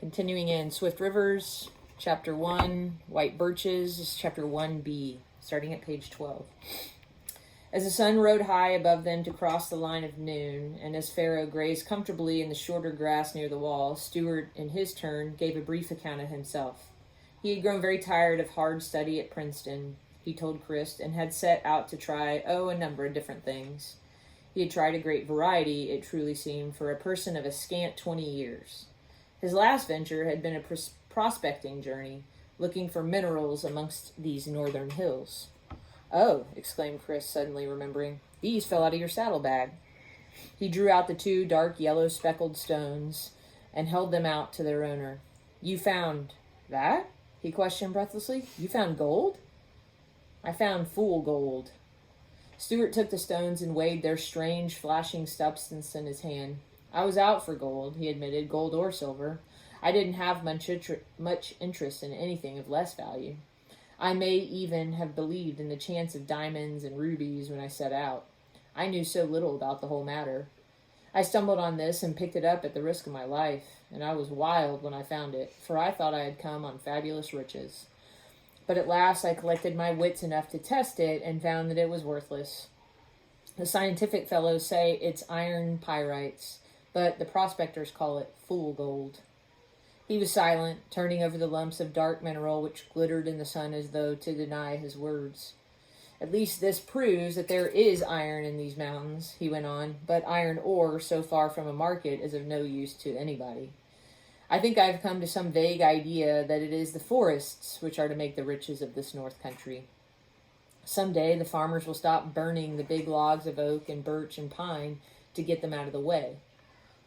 Continuing in Swift Rivers, Chapter 1, White Birches, Chapter 1b, starting at page 12. As the sun rode high above them to cross the line of noon, and as Pharaoh grazed comfortably in the shorter grass near the wall, Stuart, in his turn, gave a brief account of himself. He had grown very tired of hard study at Princeton, he told Chris, and had set out to try, a number of different things. He had tried a great variety, it truly seemed, for a person of a scant 20 years. His last venture had been a prospecting journey, looking for minerals amongst these northern hills. "Oh," exclaimed Chris, suddenly remembering, "these fell out of your saddlebag." He drew out the 2 dark yellow speckled stones and held them out to their owner. "You found that?" he questioned breathlessly. "You found gold?" "I found fool gold." Stuart took the stones and weighed their strange, flashing substance in his hand. "I was out for gold," he admitted, "gold or silver. I didn't have much interest in anything of less value. I may even have believed in the chance of diamonds and rubies when I set out. I knew so little about the whole matter. I stumbled on this and picked it up at the risk of my life, and I was wild when I found it, for I thought I had come on fabulous riches. But at last I collected my wits enough to test it and found that it was worthless. The scientific fellows say it's iron pyrites, but the prospectors call it fool gold." He was silent, turning over the lumps of dark mineral which glittered in the sun as though to deny his words. "At least this proves that there is iron in these mountains," he went on, "but iron ore so far from a market is of no use to anybody. I think I have come to some vague idea that it is the forests which are to make the riches of this north country. Some day the farmers will stop burning the big logs of oak and birch and pine to get them out of the way.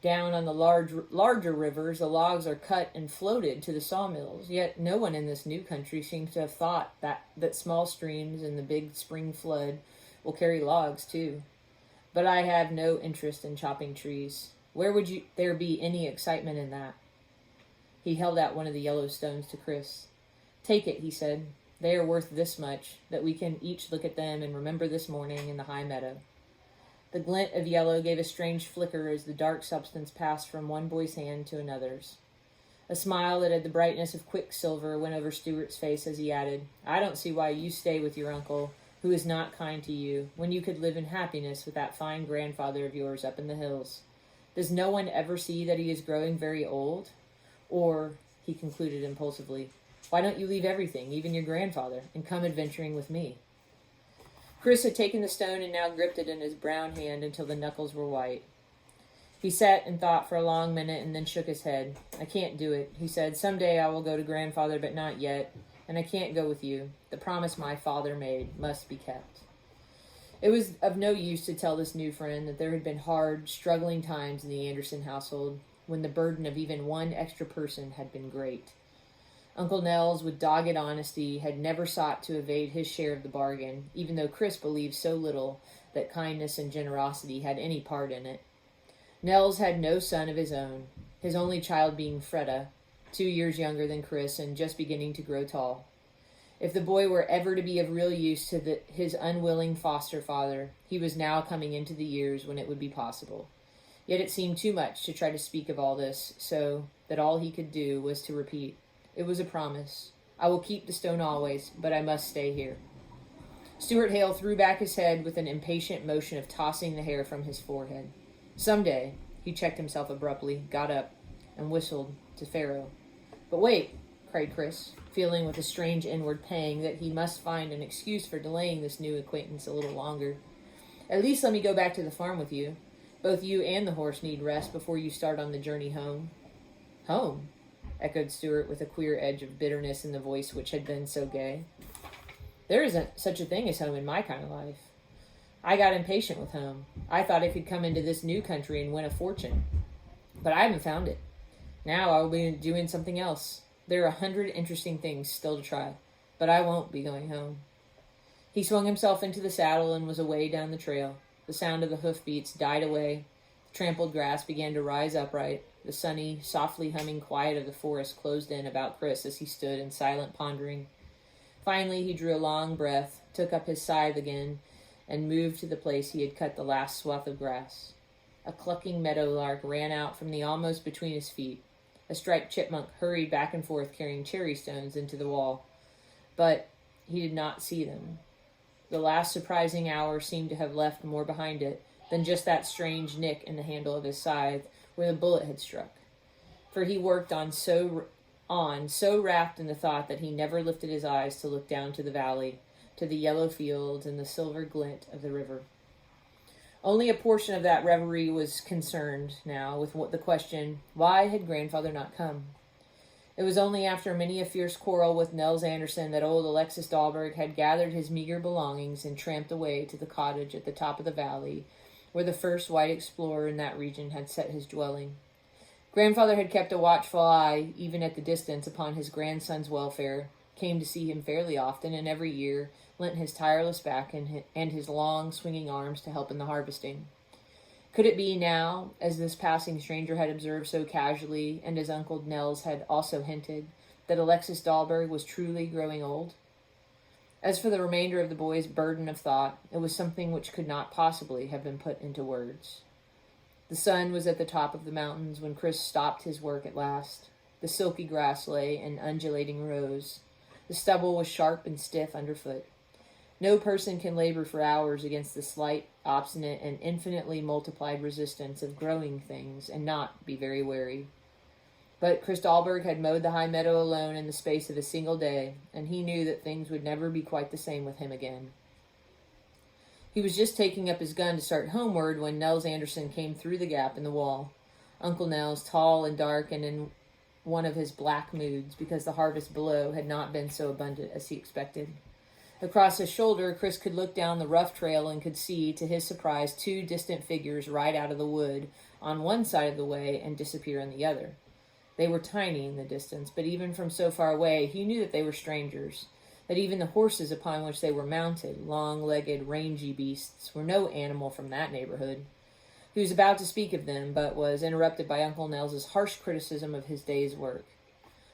Down on the larger rivers, the logs are cut and floated to the sawmills, yet no one in this new country seems to have thought that small streams and the big spring flood will carry logs too. But I have no interest in chopping trees. Where would there be any excitement in that?" He held out one of the yellow stones to Chris. "Take it," he said. "They are worth this much, that we can each look at them and remember this morning in the high meadow." The glint of yellow gave a strange flicker as the dark substance passed from one boy's hand to another's. A smile that had the brightness of quicksilver went over Stuart's face as he added, "I don't see why you stay with your uncle, who is not kind to you, when you could live in happiness with that fine grandfather of yours up in the hills. Does no one ever see that he is growing very old? Or," he concluded impulsively, "why don't you leave everything, even your grandfather, and come adventuring with me?" Chris had taken the stone and now gripped it in his brown hand until the knuckles were white. He sat and thought for a long minute and then shook his head. "I can't do it," he said. "Some day I will go to grandfather, but not yet. And I can't go with you. The promise my father made must be kept." It was of no use to tell this new friend that there had been hard, struggling times in the Anderson household, when the burden of even one extra person had been great. Uncle Nels, with dogged honesty, had never sought to evade his share of the bargain, even though Chris believed so little that kindness and generosity had any part in it. Nels had no son of his own, his only child being Freda, 2 years younger than Chris and just beginning to grow tall. If the boy were ever to be of real use to his unwilling foster father, he was now coming into the years when it would be possible. Yet it seemed too much to try to speak of all this, so that all he could do was to repeat, "It was a promise. I will keep the stone always, but I must stay here." Stuart Hale threw back his head with an impatient motion of tossing the hair from his forehead. "Someday," he checked himself abruptly, got up, and whistled to Pharaoh. "But wait," cried Chris, feeling with a strange inward pang that he must find an excuse for delaying this new acquaintance a little longer. "At least let me go back to the farm with you. Both you and the horse need rest before you start on the journey home." "Home?" echoed Stuart with a queer edge of bitterness in the voice which had been so gay. "There isn't such a thing as home in my kind of life. I got impatient with home. I thought I could come into this new country and win a fortune. But I haven't found it. Now I will be doing something else. There are 100 interesting things still to try, but I won't be going home." He swung himself into the saddle and was away down the trail. The sound of the hoofbeats died away. The trampled grass began to rise upright. The sunny, softly humming quiet of the forest closed in about Chris as he stood in silent pondering. Finally, he drew a long breath, took up his scythe again, and moved to the place he had cut the last swath of grass. A clucking meadowlark ran out from the almost between his feet. A striped chipmunk hurried back and forth carrying cherry stones into the wall, but he did not see them. The last surprising hour seemed to have left more behind it than just that strange nick in the handle of his scythe where the bullet had struck. For he worked on so wrapped in the thought that he never lifted his eyes to look down to the valley, to the yellow fields and the silver glint of the river. Only a portion of that reverie was concerned now with the question, why had grandfather not come? It was only after many a fierce quarrel with Nels Anderson that old Alexis Dahlberg had gathered his meager belongings and tramped away to the cottage at the top of the valley, where the first white explorer in that region had set his dwelling. Grandfather had kept a watchful eye, even at the distance, upon his grandson's welfare, came to see him fairly often, and every year lent his tireless back and his long, swinging arms to help in the harvesting. Could it be now, as this passing stranger had observed so casually, and as Uncle Nels had also hinted, that Alexis Dahlberg was truly growing old? As for the remainder of the boy's burden of thought, it was something which could not possibly have been put into words. The sun was at the top of the mountains when Chris stopped his work at last. The silky grass lay in undulating rows. The stubble was sharp and stiff underfoot. No person can labor for hours against the slight, obstinate, and infinitely multiplied resistance of growing things and not be very weary. But Chris Dahlberg had mowed the high meadow alone in the space of a single day, and he knew that things would never be quite the same with him again. He was just taking up his gun to start homeward when Nels Anderson came through the gap in the wall. Uncle Nels, tall and dark and in one of his black moods, because the harvest below had not been so abundant as he expected. Across his shoulder, Chris could look down the rough trail and could see, to his surprise, two distant figures ride out of the wood on one side of the way and disappear on the other. They were tiny in the distance, but even from so far away, he knew that they were strangers, that even the horses upon which they were mounted, long-legged, rangy beasts, were no animal from that neighborhood. He was about to speak of them, but was interrupted by Uncle Nels's harsh criticism of his day's work.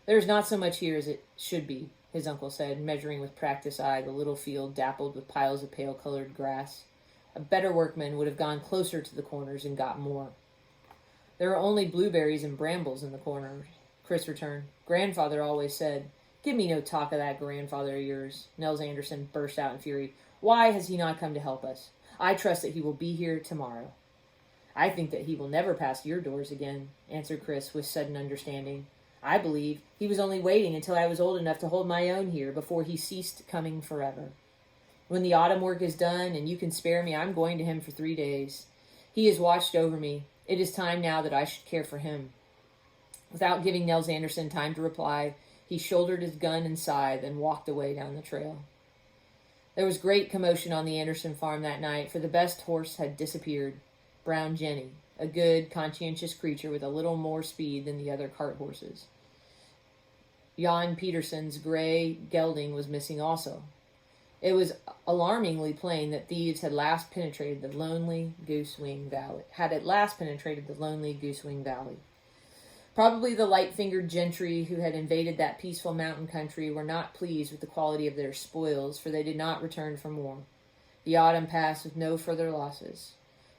"There is not so much here as it should be," his uncle said, measuring with practiced eye the little field dappled with piles of pale-colored grass. "A better workman would have gone closer to the corners and got more." "There are only blueberries and brambles in the corners," Chris returned. "Grandfather always said—" "Give me no talk of that grandfather of yours," Nels Anderson burst out in fury. "Why has he not come to help us? I trust that he will be here tomorrow." "I think that he will never pass your doors again," answered Chris with sudden understanding. "I believe he was only waiting until I was old enough to hold my own here before he ceased coming forever. When the autumn work is done and you can spare me, I'm going to him for 3 days. He has watched over me. It is time now that I should care for him." Without giving Nels Anderson time to reply, he shouldered his gun and scythe and walked away down the trail. There was great commotion on the Anderson farm that night, for the best horse had disappeared. Brown Jenny, a good, conscientious creature with a little more speed than the other cart horses. Jan Peterson's gray gelding was missing also. It was alarmingly plain that thieves had at last penetrated the lonely Goosewing Valley. Probably the light-fingered gentry who had invaded that peaceful mountain country were not pleased with the quality of their spoils, for they did not return for more. The autumn passed with no further losses.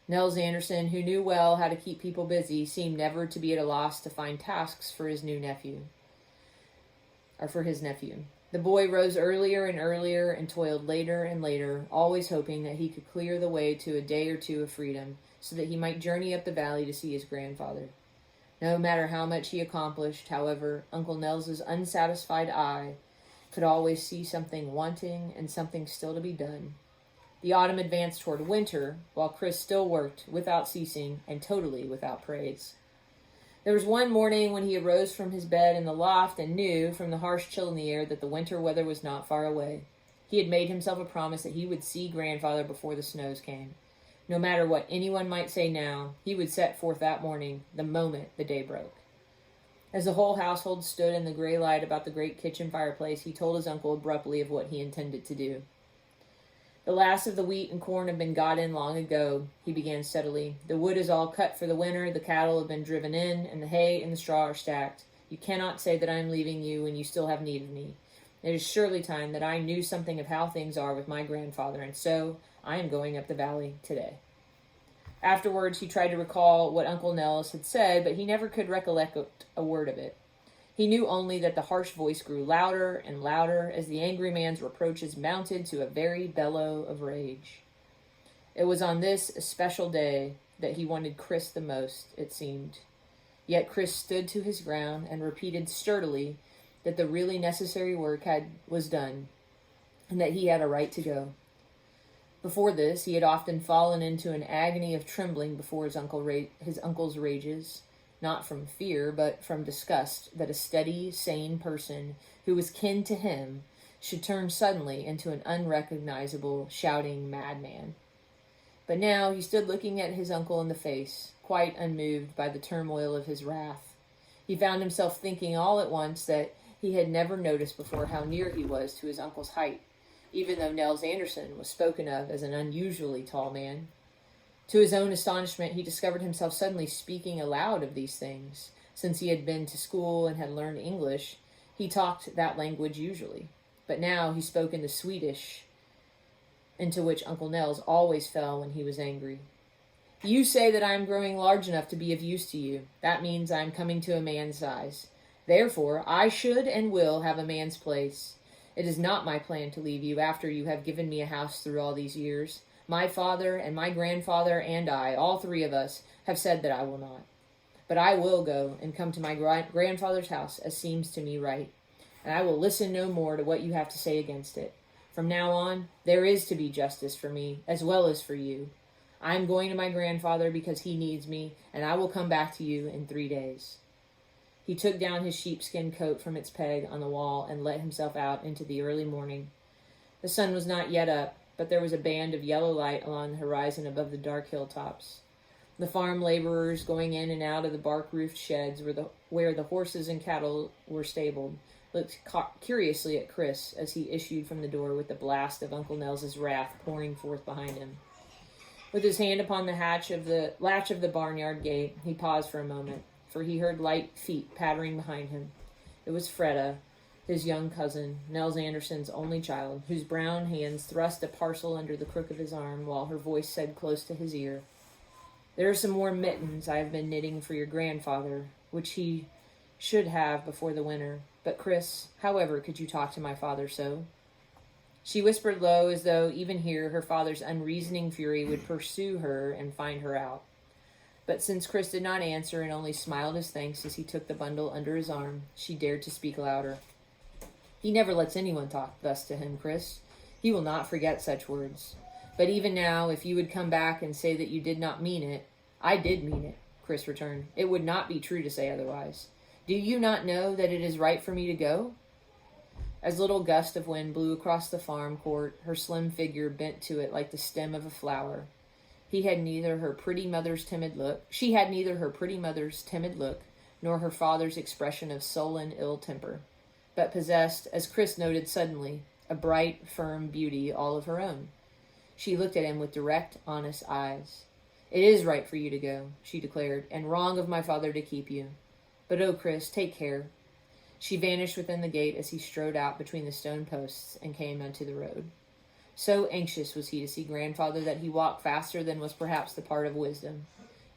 Nels Anderson, who knew well how to keep people busy, seemed never to be at a loss to find tasks for his nephew. The boy rose earlier and earlier and toiled later and later, always hoping that he could clear the way to a day or two of freedom, so that he might journey up the valley to see his grandfather. No matter how much he accomplished, however, Uncle Nels's unsatisfied eye could always see something wanting and something still to be done. The autumn advanced toward winter, while Chris still worked without ceasing and totally without praise. There was one morning when he arose from his bed in the loft and knew, from the harsh chill in the air, that the winter weather was not far away. He had made himself a promise that he would see grandfather before the snows came. No matter what anyone might say now, he would set forth that morning, the moment the day broke. As the whole household stood in the gray light about the great kitchen fireplace, he told his uncle abruptly of what he intended to do. "The last of the wheat and corn have been got in long ago," he began steadily. "The wood is all cut for the winter, the cattle have been driven in, and the hay and the straw are stacked. You cannot say that I am leaving you when you still have need of me. It is surely time that I knew something of how things are with my grandfather, and so I am going up the valley today." Afterwards, he tried to recall what Uncle Nels had said, but he never could recollect a word of it. He knew only that the harsh voice grew louder and louder as the angry man's reproaches mounted to a very bellow of rage. It was on this especial day that he wanted Chris the most, it seemed. Yet Chris stood to his ground and repeated sturdily that the really necessary work was done, and that he had a right to go. Before this, he had often fallen into an agony of trembling before his uncle's rages, not from fear, but from disgust that a steady, sane person who was kin to him should turn suddenly into an unrecognizable, shouting madman. But now he stood looking at his uncle in the face, quite unmoved by the turmoil of his wrath. He found himself thinking all at once that he had never noticed before how near he was to his uncle's height, even though Nels Anderson was spoken of as an unusually tall man. To his own astonishment, he discovered himself suddenly speaking aloud of these things. Since he had been to school and had learned English, he talked that language usually. But now he spoke in the Swedish, into which Uncle Nels always fell when he was angry. You say that I am growing large enough to be of use to you. That means I am coming to a man's size. Therefore, I should and will have a man's place. It is not my plan to leave you after you have given me a house through all these years. My father and my grandfather and I, all three of us, have said that I will not. But I will go and come to my grandfather's house as seems to me right, and I will listen no more to what you have to say against it. From now on, there is to be justice for me as well as for you. I am going to my grandfather because he needs me, and I will come back to you in 3 days. He took down his sheepskin coat from its peg on the wall and let himself out into the early morning. The sun was not yet up, but there was a band of yellow light along the horizon above the dark hilltops. The farm laborers going in and out of the bark-roofed sheds where the horses and cattle were stabled looked curiously at Chris as he issued from the door with the blast of Uncle Nels's wrath pouring forth behind him. With his hand upon the latch of the barnyard gate, he paused for a moment, for he heard light feet pattering behind him. It was Freda, his young cousin, Nels Anderson's only child, whose brown hands thrust a parcel under the crook of his arm, while her voice said close to his ear, "There are some more mittens I have been knitting for your grandfather, which he should have before the winter. But, Chris, however could you talk to my father so?" She whispered low, as though even here her father's unreasoning fury would pursue her and find her out. But since Chris did not answer and only smiled his thanks as he took the bundle under his arm, she dared to speak louder. "He never lets anyone talk thus to him, Chris. He will not forget such words. But even now, if you would come back and say that you did not mean it—" "I did mean it," Chris returned. "It would not be true to say otherwise. Do you not know that it is right for me to go?" As a little gust of wind blew across the farm court, her slim figure bent to it like the stem of a flower. She had neither her pretty mother's timid look, nor her father's expression of sullen ill temper, but possessed, as Chris noted suddenly, a bright, firm beauty all of her own. She looked at him with direct, honest eyes. "It is right for you to go," she declared, "and wrong of my father to keep you. But oh, Chris, take care." She vanished within the gate as he strode out between the stone posts and came onto the road. So anxious was he to see grandfather that he walked faster than was perhaps the part of wisdom.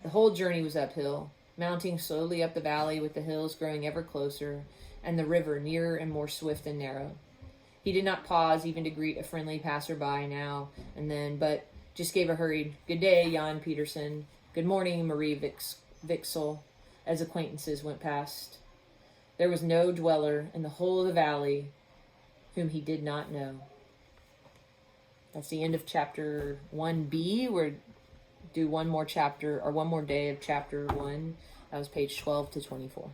The whole journey was uphill, mounting slowly up the valley with the hills growing ever closer, and the river nearer and more swift and narrow. He did not pause even to greet a friendly passer-by now and then, but just gave a hurried, "Good day, Jan Peterson. Good morning, Marie Vixel," as acquaintances went past. There was no dweller in the whole of the valley whom he did not know. That's the end of chapter 1b. We'll do one more day of chapter 1. That was page 12 to 24.